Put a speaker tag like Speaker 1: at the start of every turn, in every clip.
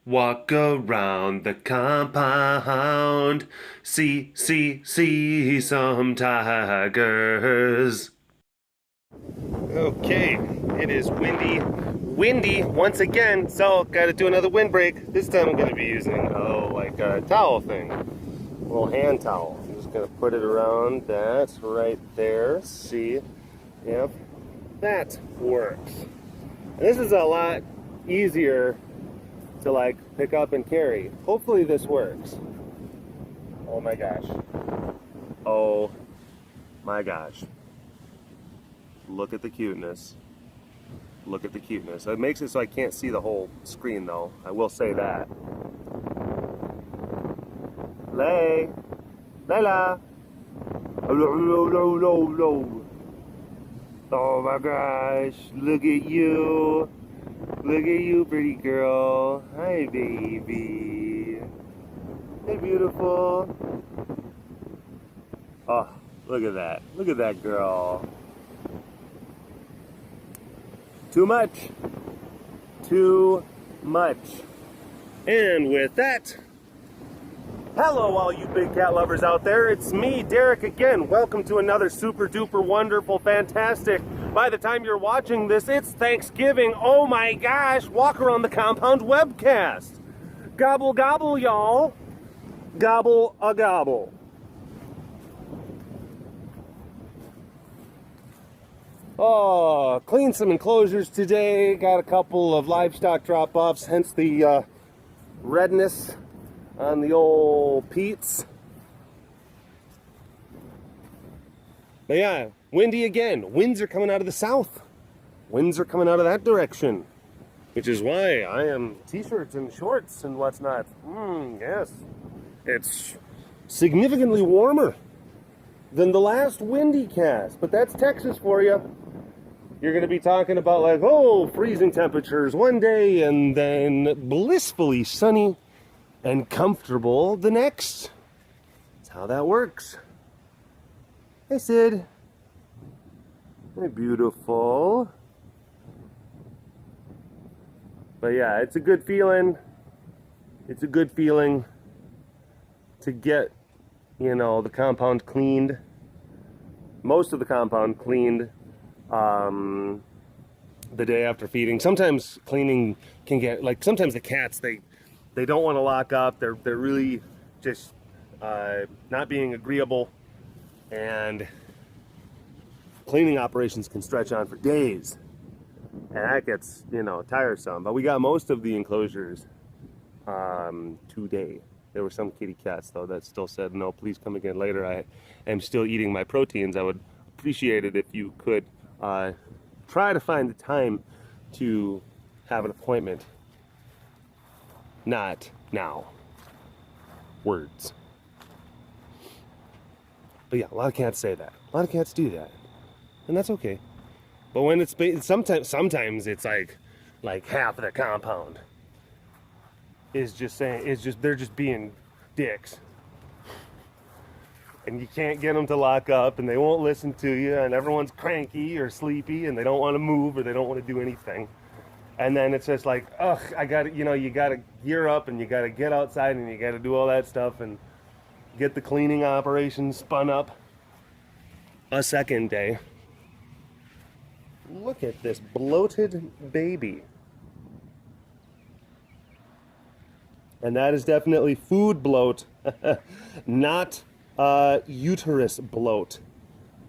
Speaker 1: Walk around the compound, see some tigers. Okay, it is windy once again, so gotta do another windbreak. This time I'm gonna be using, like a towel thing, a little hand towel. I'm just gonna put it around that right there, see, yep, that works. And this is a lot easier to like pick up and carry. Hopefully this works. Oh my gosh. Oh my gosh. Look at the cuteness. Look at the cuteness. It makes it so I can't see the whole screen though. I will say that. Lay. Layla. Oh my gosh. Look at you. Look at you, pretty girl. Hi, baby. Hey, beautiful. Oh, look at that. Look at that girl. Too much. Too much. And with that, hello, all you big cat lovers out there. It's me, Derek, again. Welcome to another super duper wonderful, fantastic. By the time you're watching this, it's Thanksgiving. Oh my gosh, walk around the compound webcast. Gobble, gobble, y'all. Gobble a gobble. Oh, cleaned some enclosures today. Got a couple of livestock drop-offs, hence the redness on the old Pete's. But yeah, windy again. Winds are coming out of the south. Winds are coming out of that direction. Which is why I am t-shirts and shorts and what's not. Yes. It's significantly warmer than the last windy cast. But that's Texas for you. You're going to be talking about like, oh, freezing temperatures one day and then blissfully sunny and comfortable the next. That's how that works. Hey, Sid. Hey, beautiful. But yeah, it's a good feeling. It's a good feeling to get, you know, the compound cleaned. Most of the compound cleaned the day after feeding. Sometimes cleaning can get, like, sometimes the cats, they don't want to lock up. They're really just not being agreeable. And cleaning operations can stretch on for days. And that gets, you know, tiresome. But we got most of the enclosures today. There were some kitty cats, though, that still said, no, please come again later. I am still eating my proteins. I would appreciate it if you could try to find the time to have an appointment. Not now. Words. But yeah, a lot of cats say that. A lot of cats do that. And that's okay. But when it's sometimes it's like half of the compound is just saying, they're just being dicks. And you can't get them to lock up and they won't listen to you and everyone's cranky or sleepy and they don't want to move or they don't want to do anything. And then it's just like, ugh, you got to gear up and you got to get outside and you got to do all that stuff and get the cleaning operation spun up a second day. Look at this bloated baby. And that is definitely food bloat, not uterus bloat,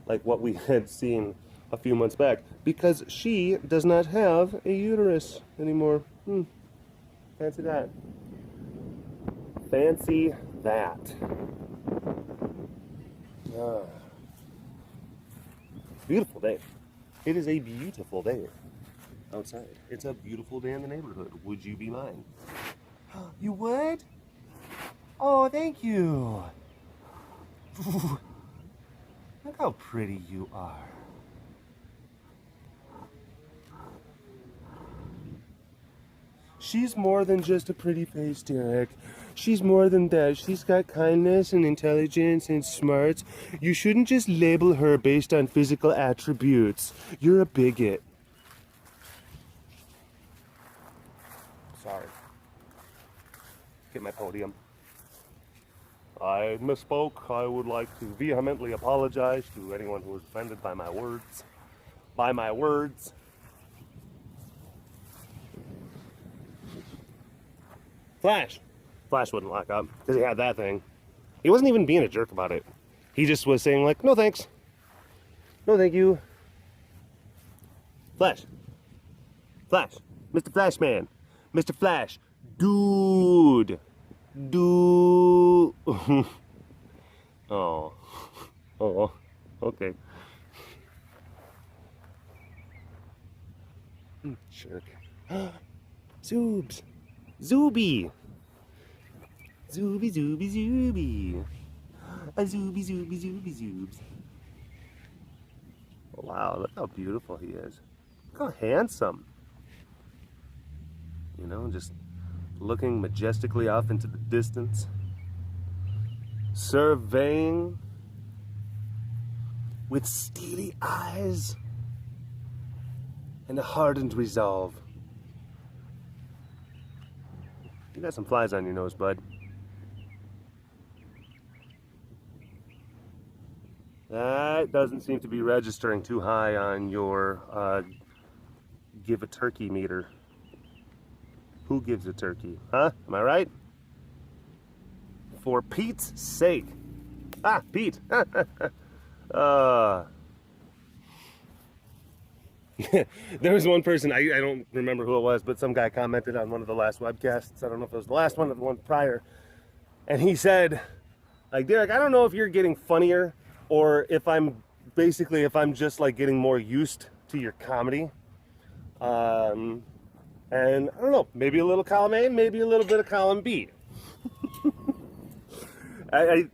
Speaker 1: like what we had seen a few months back, because she does not have a uterus anymore. Fancy that. Fancy that. Beautiful day. It is a beautiful day outside. It's a beautiful day in the neighborhood. Would you be mine? You would? Oh, thank you. Look how pretty you are. She's more than just a pretty face, Derek. She's more than that. She's got kindness and intelligence and smarts. You shouldn't just label her based on physical attributes. You're a bigot. Sorry. get my podium. I misspoke. I would like to vehemently apologize to anyone who was offended by my words. By my words. Flash. Flash wouldn't lock up because he had that thing. He wasn't even being a jerk about it. He just was saying like, no thanks. No thank you. Flash. Flash. Mr. Flashman. Mr. Flash. Dude. Dude. Oh. Oh. Okay. Jerk. Zoobs. Zooby. Zooby, zooby, zooby. A zooby, zooby, zooby, zoobs. Wow, look how beautiful he is. Look how handsome. You know, just looking majestically off into the distance. Surveying with steely eyes and a hardened resolve. You got some flies on your nose, bud. That doesn't seem to be registering too high on your give a turkey meter. Who gives a turkey? Huh? Am I right? For Pete's sake. Ah, Pete. There was one person, I don't remember who it was, but some guy commented on one of the last webcasts. I don't know if it was the last one or the one prior. And he said, like, Derek, I don't know if you're getting funnier or if I'm just like getting more used to your comedy. And I don't know, maybe a little column A, maybe a little bit of column B. And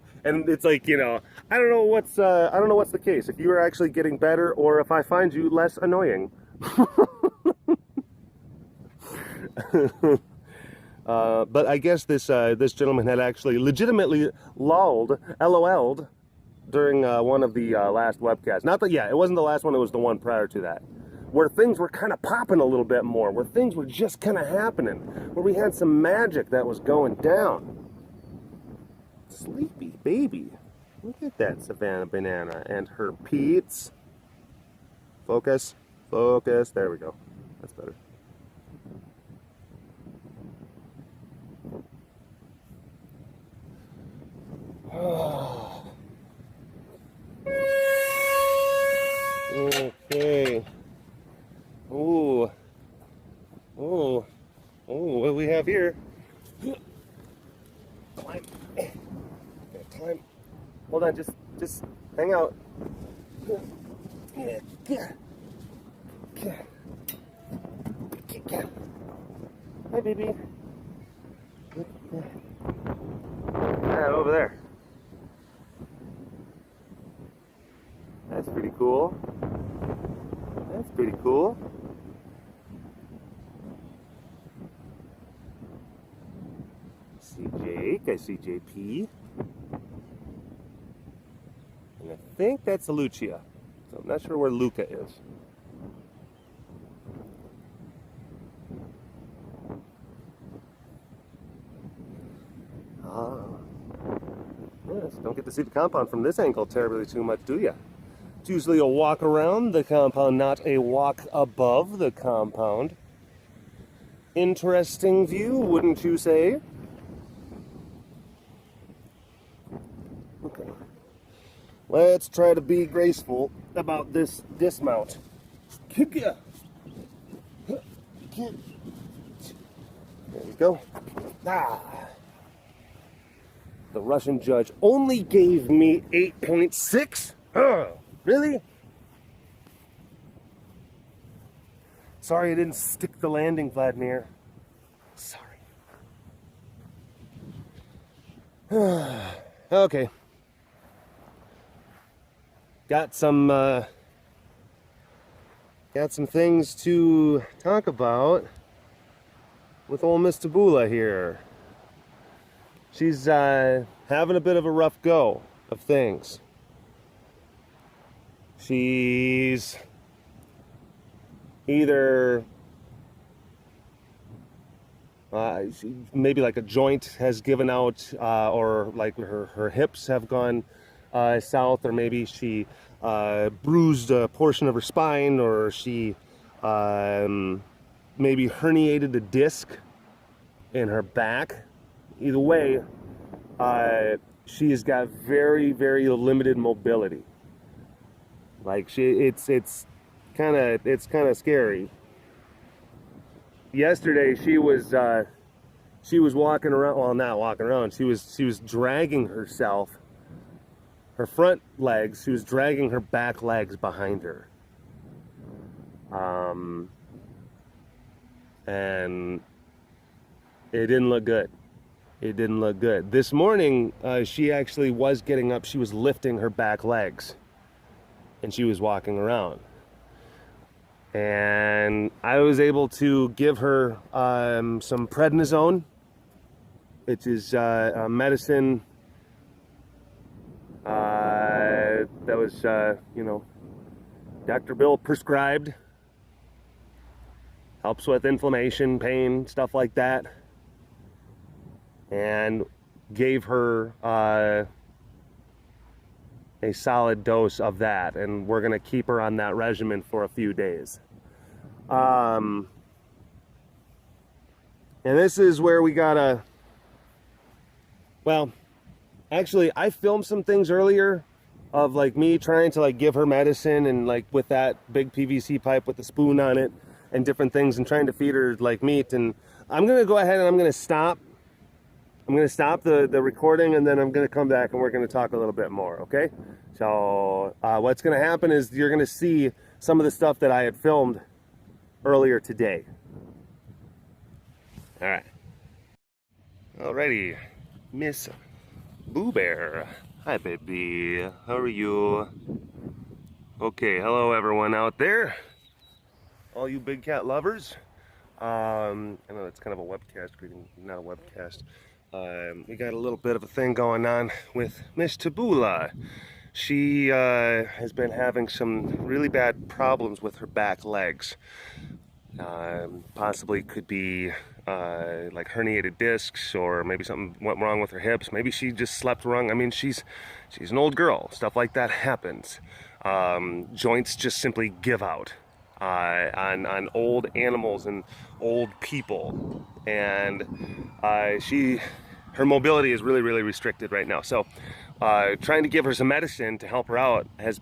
Speaker 1: it's like, you know, I don't know what's the case. If you are actually getting better, or if I find you less annoying. But I guess this gentleman had actually legitimately LOL'd during one of the last webcasts. Not that, yeah, it wasn't the last one. It was the one prior to that, where things were kind of popping a little bit more, where things were just kind of happening, where we had some magic that was going down. Sleepy baby. Look at that Savannah Banana and her Pete's. Focus. Focus. There we go. That's better. Oh. Okay. Ooh. Ooh. Ooh, what do we have here? Climb. Climb. Hold on, just hang out. Hi, baby. Yeah, over there. That's pretty cool. That's pretty cool. I see Jake. I see JP. And I think that's Lucia. So I'm not sure where Luca is. Yes, don't get to see the compound from this angle terribly too much, do you? It's usually a walk around the compound, not a walk above the compound. Interesting view, wouldn't you say? Okay. Let's try to be graceful about this dismount. There we go. Ah. The Russian judge only gave me 8.6? Really? Sorry I didn't stick the landing, Vladimir. Sorry. Okay. Got some things to talk about with old Miss Tabula here. She's having a bit of a rough go of things. She's either Maybe like a joint has given out, or like her hips have gone south, or maybe she bruised a portion of her spine, or she maybe herniated a disc in her back. Either way, she has got very, very limited mobility. Like it's kind of scary. Yesterday she was walking around. Well, not walking around. She was dragging herself. Her front legs. She was dragging her back legs behind her. And it didn't look good. It didn't look good. This morning, she actually was getting up. She was lifting her back legs, and she was walking around. And I was able to give her some prednisone, which is a medicine that was, Dr. Bill prescribed. Helps with inflammation, pain, stuff like that. And gave her a solid dose of that, and we're gonna keep her on that regimen for a few days. And this is where we gotta, well, actually I filmed some things earlier of like me trying to like give her medicine, and like with that big PVC pipe with the spoon on it and different things, and trying to feed her like meat. And I'm gonna go ahead and I'm gonna stop the recording, and then I'm going to come back and we're going to talk a little bit more, okay? So what's going to happen is you're going to see some of the stuff that I had filmed earlier today. All right. Alrighty, Miss Boo Bear. Hi, baby. How are you? Okay, hello everyone out there. All you big cat lovers. I know it's kind of a webcast greeting, not a webcast. We got a little bit of a thing going on with Miss Tabula. She has been having some really bad problems with her back legs. Possibly could be like herniated discs, or maybe something went wrong with her hips. Maybe she just slept wrong. I mean, she's an old girl. Stuff like that happens. Joints just simply give out on old animals and old people, and her mobility is really, really restricted right now. So trying to give her some medicine to help her out has,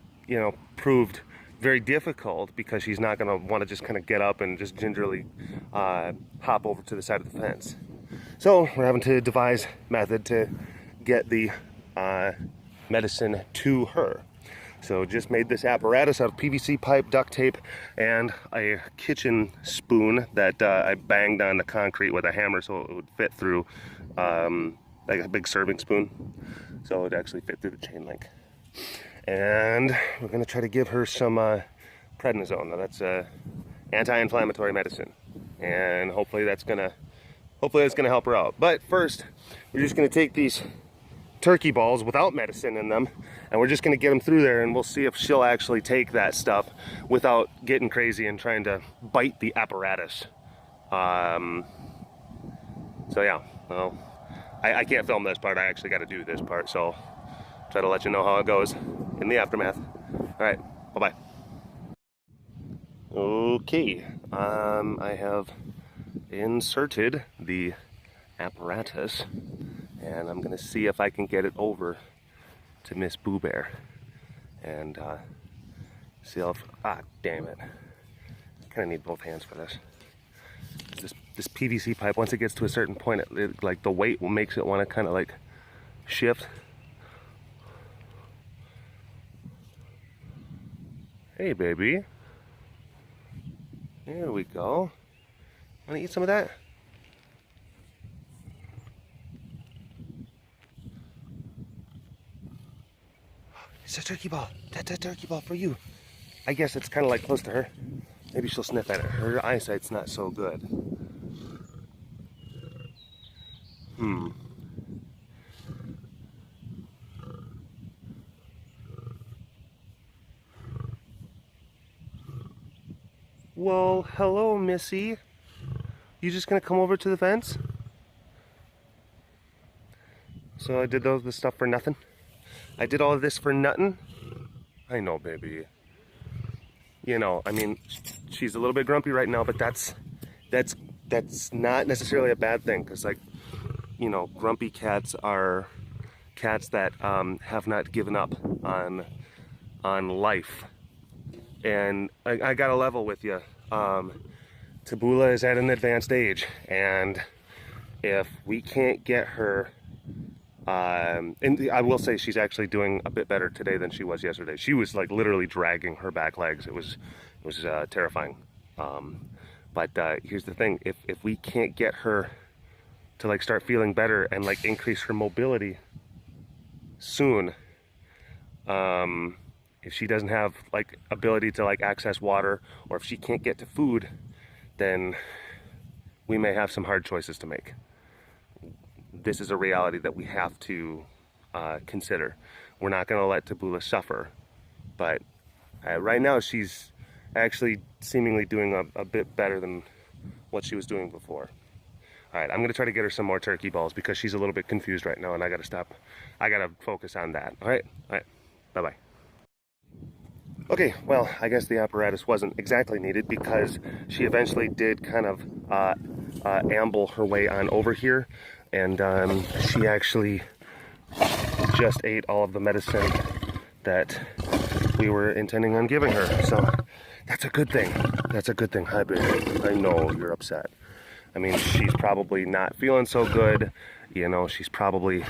Speaker 1: proved very difficult, because she's not going to want to just kind of get up and just gingerly hop over to the side of the fence. So we're having to devise a method to get the medicine to her. So just made this apparatus out of PVC pipe, duct tape, and a kitchen spoon that I banged on the concrete with a hammer so it would fit through, like a big serving spoon. So it would actually fit through the chain link. And we're going to try to give her some prednisone. Now that's anti-inflammatory medicine, and hopefully that's going to help her out. But first, we're just going to take these turkey balls without medicine in them, and we're just going to get them through there, and we'll see if she'll actually take that stuff without getting crazy and trying to bite the apparatus. So yeah, well, I can't film this part. I actually got to do this part, so try to let you know how it goes in the aftermath. All right, bye-bye. Okay, I have inserted the apparatus, and I'm gonna see if I can get it over to Miss Boo Bear, and see if, damn it, I kind of need both hands for this. This PVC pipe, once it gets to a certain point, it like the weight makes it want to kind of like shift. Hey baby, there we go. Want to eat some of that? It's a turkey ball. That's a turkey ball for you. I guess it's kind of like close to her. Maybe she'll sniff at it. Her eyesight's not so good. Well, hello, Missy. You just gonna come over to the fence? So I did this stuff for nothing? I did all of this for nothing? I know, baby. You know, I mean, she's a little bit grumpy right now, but that's not necessarily a bad thing, because, like, you know, grumpy cats are cats that have not given up on life. And I gotta level with you. Tabula is at an advanced age, and if we can't get her, and I will say she's actually doing a bit better today than she was yesterday. She was like literally dragging her back legs. It was terrifying. But here's the thing: if we can't get her to like start feeling better and like increase her mobility soon, if she doesn't have like ability to like access water, or if she can't get to food, then we may have some hard choices to make. This is a reality that we have to consider. We're not going to let Tabula suffer, but right now she's actually seemingly doing a bit better than what she was doing before. All right, I'm going to try to get her some more turkey balls because she's a little bit confused right now, and I got to stop. I got to focus on that. All right, bye-bye. Okay, well, I guess the apparatus wasn't exactly needed because she eventually did kind of amble her way on over here, and she actually just ate all of the medicine that we were intending on giving her. So that's a good thing. That's a good thing. Hi, baby. I know you're upset. I mean, she's probably not feeling so good. You know, she's probably,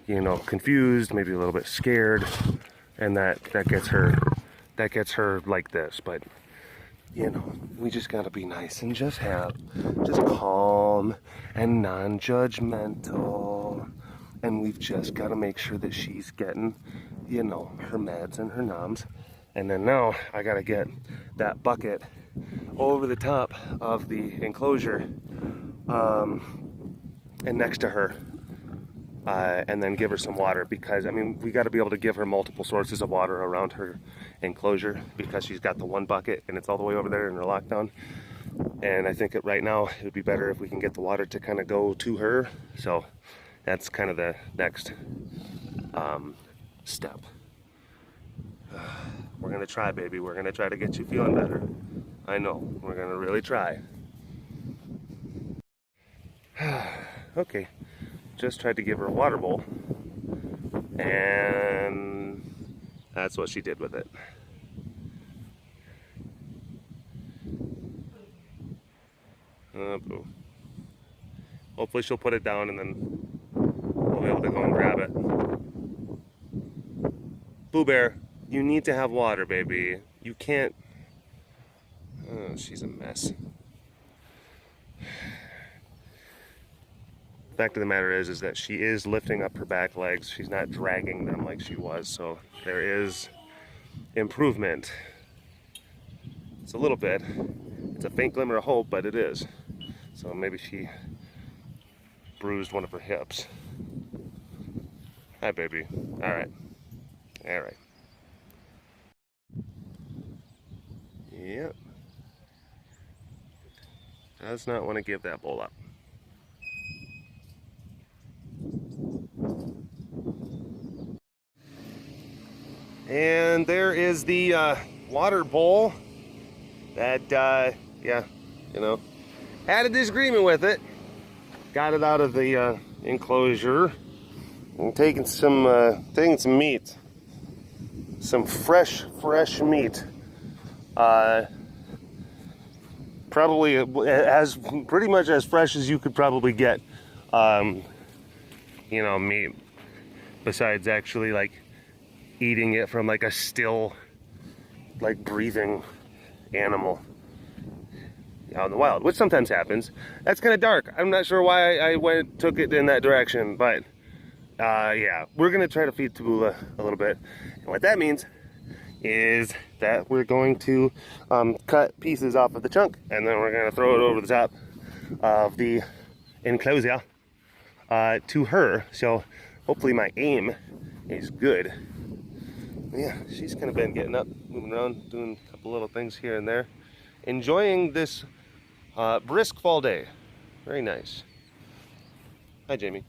Speaker 1: you know, confused, maybe a little bit scared, and that gets her like this. But you know, we just gotta be nice and just calm and non-judgmental, and we've just gotta make sure that she's getting, you know, her meds and her noms. And then now I gotta get that bucket over the top of the enclosure and next to her, and then give her some water, because I mean, we got to be able to give her multiple sources of water around her enclosure, because she's got the one bucket and it's all the way over there in her lockdown. And I think that right now it would be better if we can get the water to kind of go to her. So that's kind of the next step. We're gonna try, baby. We're gonna try to get you feeling better. I know, we're gonna really try. Okay, just tried to give her a water bowl, and that's what she did with it. Boo. Hopefully she'll put it down and then we'll be able to go and grab it. Boo Bear, you need to have water, baby. You can't. Oh, she's a mess. Fact of the matter is that she is lifting up her back legs. She's not dragging them like she was, so there is improvement. It's a little bit. It's a faint glimmer of hope, but it is. So maybe she bruised one of her hips. Hi, baby. All right. All right. Yep. Does not want to give that bowl up. And there is the water bowl that, yeah, you know, had a disagreement with it. Got it out of the enclosure. I'm taking some meat, some fresh meat. Probably as pretty much as fresh as you could probably get, you know, meat. Besides actually like eating it from like a still, like breathing animal out in the wild, which sometimes happens. That's kind of dark. I'm not sure why I took it in that direction, but yeah, we're gonna try to feed Tabula a little bit, and what that means is that we're going to cut pieces off of the chunk, and then we're gonna throw it over the top of the enclosure to her. So hopefully my aim is good. Yeah, she's kind of been getting up, moving around, doing a couple little things here and there, enjoying this Brisk fall day. Very nice. Hi, Jamie.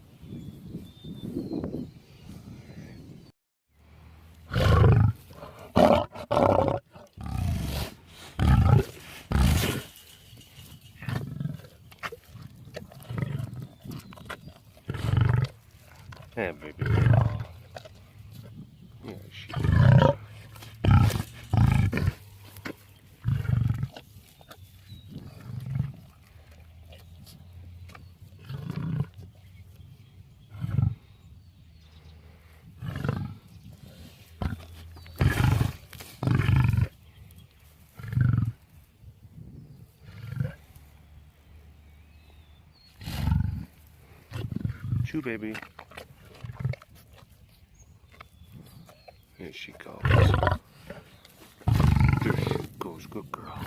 Speaker 1: Hey, baby girl. Yeah, she is. Chew, baby. Here she goes. There she goes. Good girl.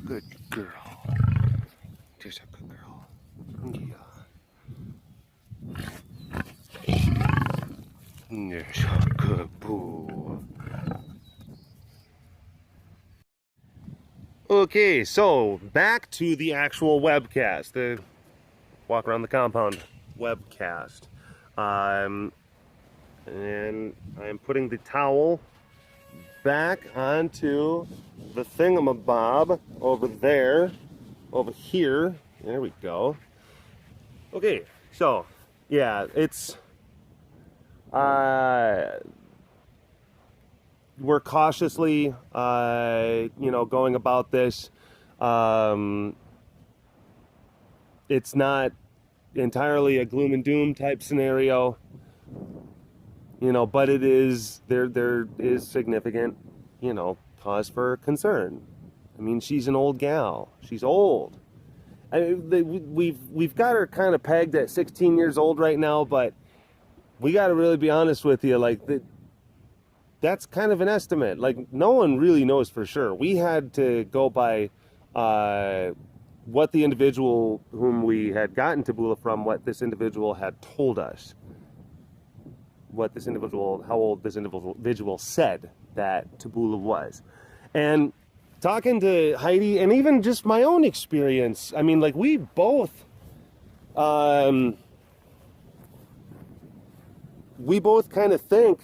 Speaker 1: Good girl. Just a good girl. Yeah. There's a good boo. Okay, so back to the actual webcast. The walk around the compound webcast. And I'm putting the towel back onto the thingamabob over there, over here. There we go. Okay, so yeah, it's we're cautiously going about this. It's not entirely a gloom and doom type scenario, but it is there is significant cause for concern. I mean, she's an old gal. She's old. We've got her kind of pegged at 16 years old right now, but we got to really be honest with you. Like, that's kind of an estimate. Like, no one really knows for sure. We had to go by what the individual whom we had gotten Taboola from, what this individual had told us. How old this individual said that Taboola was. And talking to Heidi, and even just my own experience, I mean, like, we both kind of think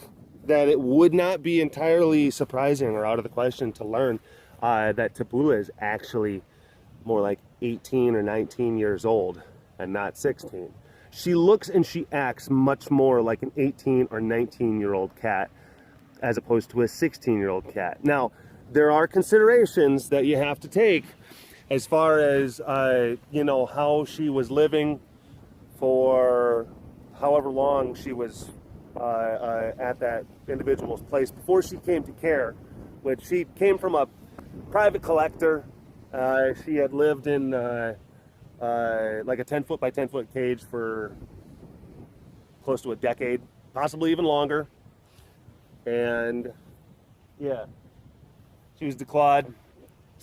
Speaker 1: that it would not be entirely surprising or out of the question to learn that Taboola is actually more like 18 or 19 years old and not 16. She looks and she acts much more like an 18 or 19-year-old cat as opposed to a 16-year-old cat. Now, there are considerations that you have to take as far as, how she was living for however long she was at that individual's place before she came to care, which she came from a private collector. She had lived in like a 10-foot by 10-foot cage for close to a decade, possibly even longer. And yeah, she was declawed.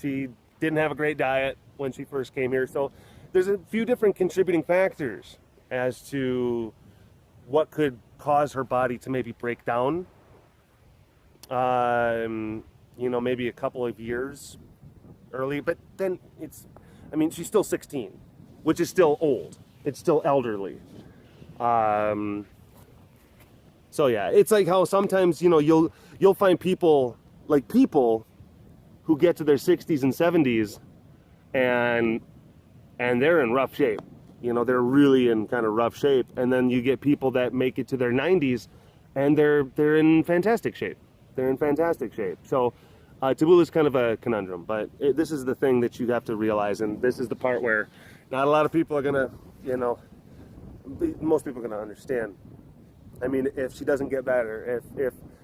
Speaker 1: She didn't have a great diet when she first came here. So there's a few different contributing factors as to what could cause her body to maybe break down. Maybe a couple of years early, but then she's still 16, which is still old. It's still elderly. So yeah, it's like how sometimes, you'll find people who get to their 60s and 70s and they're in rough shape. They're really in kind of rough shape. And then you get people that make it to their 90s and they're in fantastic shape. So Taboola is kind of a conundrum, but this is the thing that you have to realize, and this is the part where not a lot of people are gonna, most people are gonna understand. I mean, if she doesn't get better,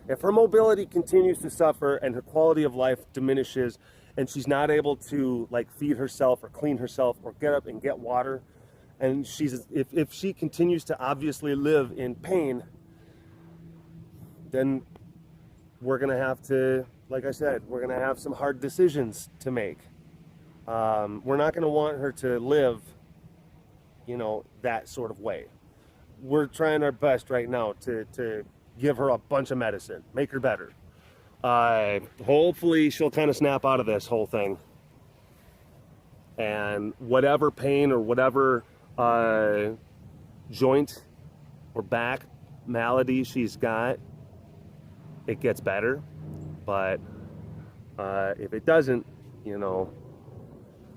Speaker 1: if her mobility continues to suffer and her quality of life diminishes, and she's not able to feed herself or clean herself or get up and get water, and if she continues to obviously live in pain, then we're gonna have to, like I said, we're gonna have some hard decisions to make. We're not gonna want her to live, that sort of way. We're trying our best right now to give her a bunch of medicine, make her better. Hopefully she'll kind of snap out of this whole thing. and whatever pain or whatever joint or back malady she's got, it gets better. But if it doesn't, you know,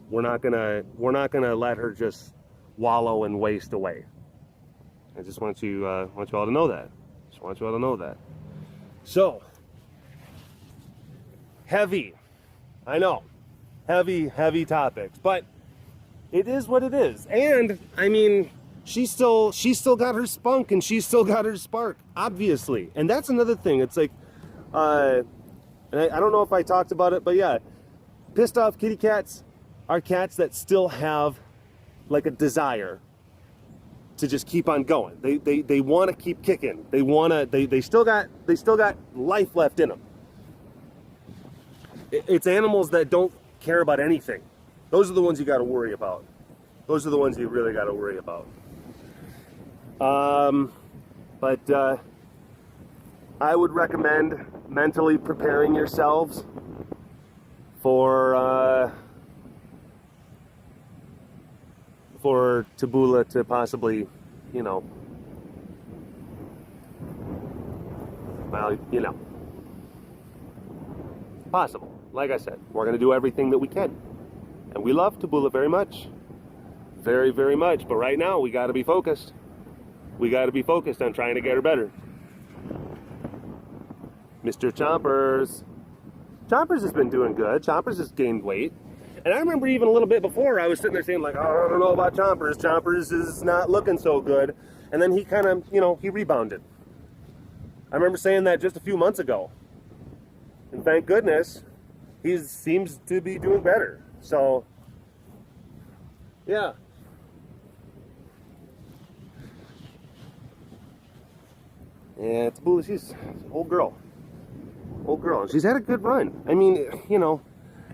Speaker 1: we're not gonna let her just wallow and waste away. I just want you all to know that. Just want you all to know that. So heavy, I know, heavy topics, but it is what it is. And I mean, she's still got her spunk and she's still got her spark, obviously. And that's another thing. It's like, and I don't know if I talked about it, but yeah, pissed off kitty cats are cats that still have like a desire to just keep on going. They want to keep kicking. They still got life left in them. It's animals that don't care about anything. Those are the ones you got to worry about. Those are the ones you really got to worry about. But I would recommend mentally preparing yourselves for Taboola to possibly, you know, well, you know, possible. Like I said, we're going to do everything that we can. And we love Taboola very much. Very, very much. But right now, we got to be focused. We got to be focused on trying to get her better. Mr. Chompers. Chompers has been doing good. Chompers has gained weight. And I remember even a little bit before, I was sitting there saying, like, oh, I don't know about Chompers. Chompers is not looking so good. And then he kind of, you know, he rebounded. I remember saying that just a few months ago. And thank goodness, he seems to be doing better. So, yeah. Yeah, Taboola, she's an old girl. Old girl. She's had a good run. I mean, you know,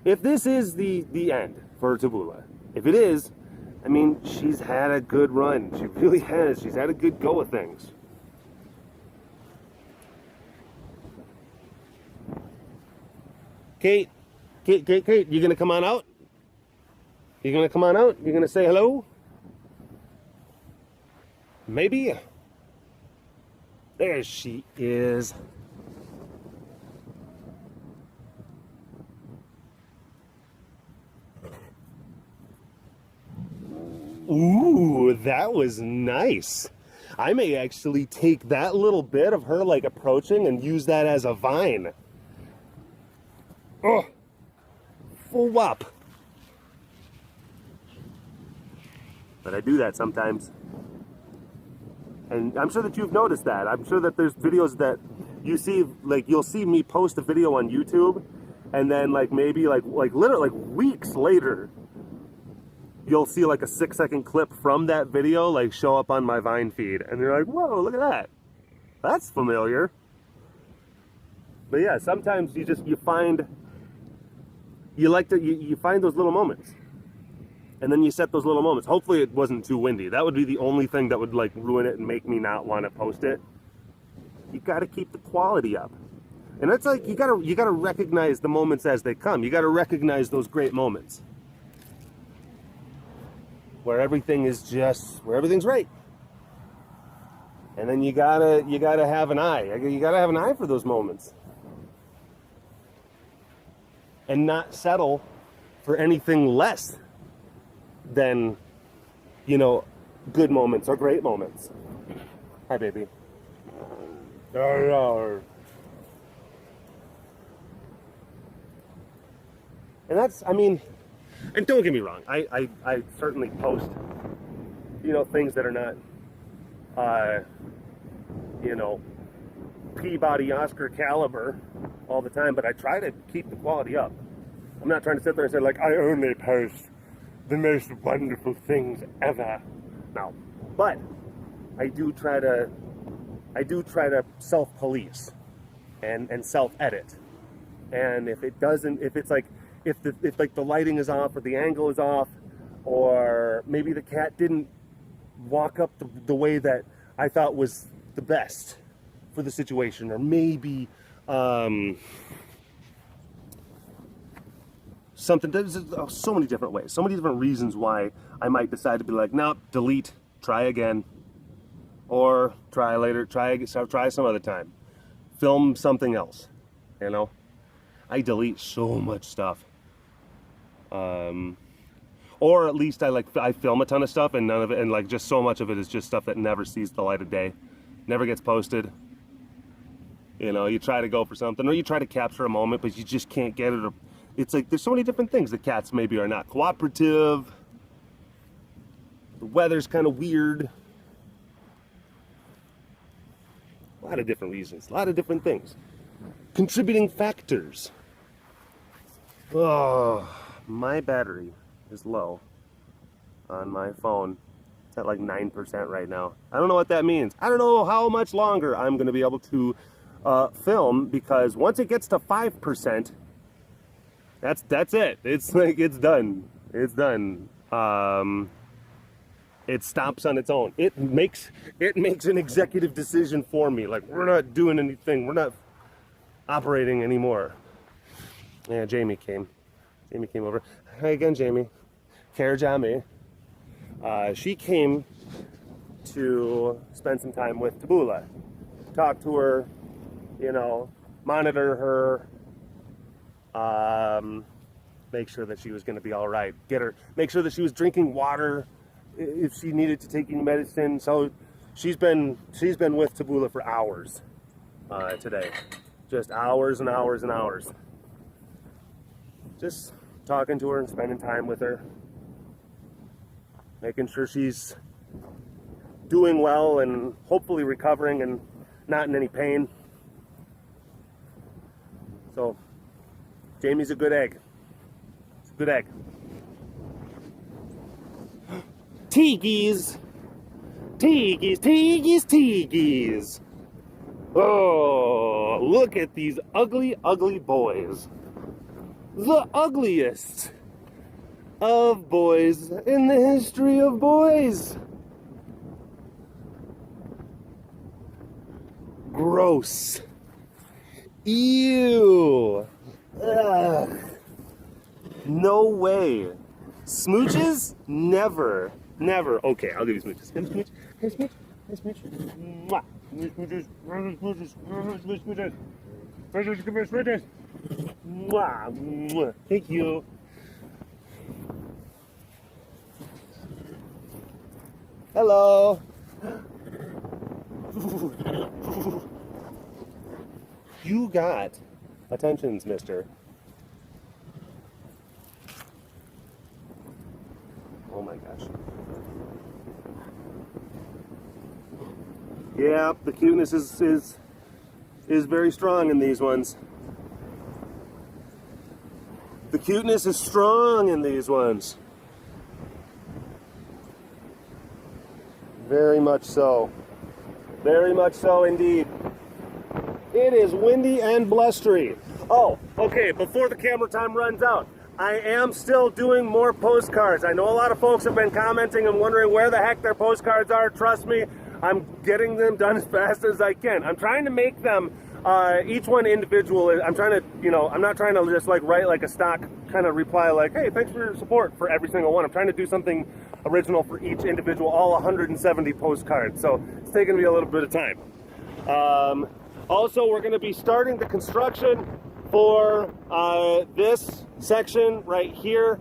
Speaker 1: if this is the end for Taboola, if it is, I mean, she's had a good run. She really has. She's had a good go of things. Kate, you gonna come on out? You gonna come on out? You gonna say hello? Maybe. There she is. Ooh, that was nice. I may actually take that little bit of her like approaching and use that as a vine. Oh, full whop. But I do that sometimes. And I'm sure that you've noticed that. I'm sure that there's videos that you see, like you'll see me post a video on YouTube, and then like maybe like literally like weeks later, you'll see like a 6-second clip from that video like show up on my Vine feed, and you're like, whoa, look at that. That's familiar. But yeah, sometimes you find those little moments. And then you set those little moments. Hopefully it wasn't too windy. That would be the only thing that would like ruin it and make me not want to post it. You got to keep the quality up. And that's like, you got to recognize the moments as they come. You got to recognize those great moments. Where everything's right. And then you got to have an eye. You got to have an eye for those moments. And not settle for anything less than, you know, good moments or great moments. Hi, baby. And that's, I mean, and don't get me wrong, I certainly post, you know, things that are not, you know, Peabody Oscar caliber all the time, but I try to keep the quality up. I'm not trying to sit there and say, like, I only post the most wonderful things ever. No. But I do try to self-police and self-edit. And if the lighting is off or the angle is off, or maybe the cat didn't walk up the way that I thought was the best for the situation, or maybe something. There's so many different ways, so many different reasons why I might decide to be like, nope, delete, try again, or try later, try some other time, film something else. You know, I delete so much stuff, or at least I film a ton of stuff, and none of it, and like just so much of it is just stuff that never sees the light of day, never gets posted. You know, you try to go for something, or you try to capture a moment, but you just can't get it. It's like there's so many different things. The cats maybe are not cooperative. The weather's kind of weird. A lot of different reasons, a lot of different things. Contributing factors. Oh, my battery is low on my phone. It's at like 9% right now. I don't know what that means. I don't know how much longer I'm going to be able to film, because once it gets to 5%, that's it. It's like it's done. It's done. It stops on its own. It makes an executive decision for me. Like, we're not doing anything. We're not operating anymore. Yeah, Jamie came. Jamie came over. Hi again, Jamie. Care Jamie. She came to spend some time with Tabula. Talk to her, you know, monitor her, make sure that she was going to be all right. Make sure that she was drinking water if she needed to take any medicine. So she's been with Tabula for hours today, just hours and hours and hours. Just talking to her and spending time with her, making sure she's doing well and hopefully recovering and not in any pain. So Jamie's a good egg. It's a good egg. Tiggies! Tiggies, tiggies, tiggies! Oh, look at these ugly, ugly boys. The ugliest of boys in the history of boys. Gross. Ew. Ugh. No way. Smooches? Never. Never. Okay, I'll give you smooches. Hey, smooch. Hey, smooch. Hey, smooch. Mwah. Smooches. Smooches. Smooches. Smooches. Give me smooches. Mwah. Mwah. Thank you. Hello. You got attentions, mister. Oh my gosh. Yeah, the cuteness is very strong in these ones. The cuteness is strong in these ones. Very much so. Very much so indeed. It is windy and blustery. Oh, okay, before the camera time runs out, I am still doing more postcards. I know a lot of folks have been commenting and wondering where the heck their postcards are. Trust me, I'm getting them done as fast as I can. I'm trying to make them, each one individual. I'm trying to, you know, I'm not trying to just like write like a stock kind of reply like, hey, thanks for your support for every single one. I'm trying to do something original for each individual, all 170 postcards. So it's taking me a little bit of time. Also, we're going to be starting the construction for this section right here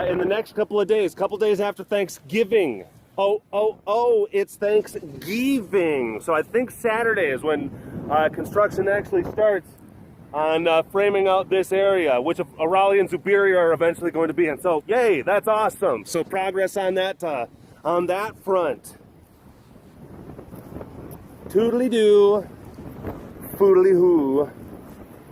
Speaker 1: in the next couple of days. Couple days after Thanksgiving. Oh, it's Thanksgiving. So I think Saturday is when construction actually starts on framing out this area, which Raleigh and Zuberia are eventually going to be in. So yay, that's awesome. So progress on that front. Toodly-doo. Foodly-hoo.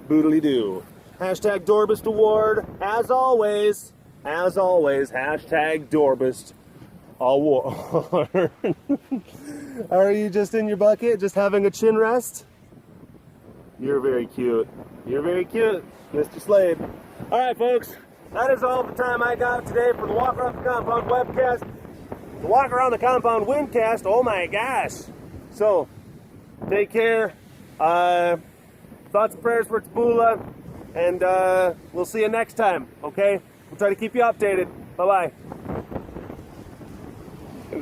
Speaker 1: Boodly-doo. Hashtag Dorbist Award, as always, hashtag Dorbist Award. Are you just in your bucket, just having a chin rest? You're very cute. You're very cute, Mr. Slade. All right, folks, that is all the time I got today for the Walk Around the Compound webcast. The Walk Around the Compound windcast, oh my gosh. So, take care. Thoughts and prayers for Tabula. and we'll see you next time, okay? We'll try to keep you updated. Bye-bye.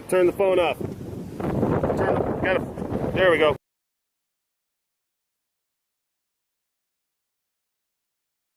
Speaker 1: Turn the phone off. There we go.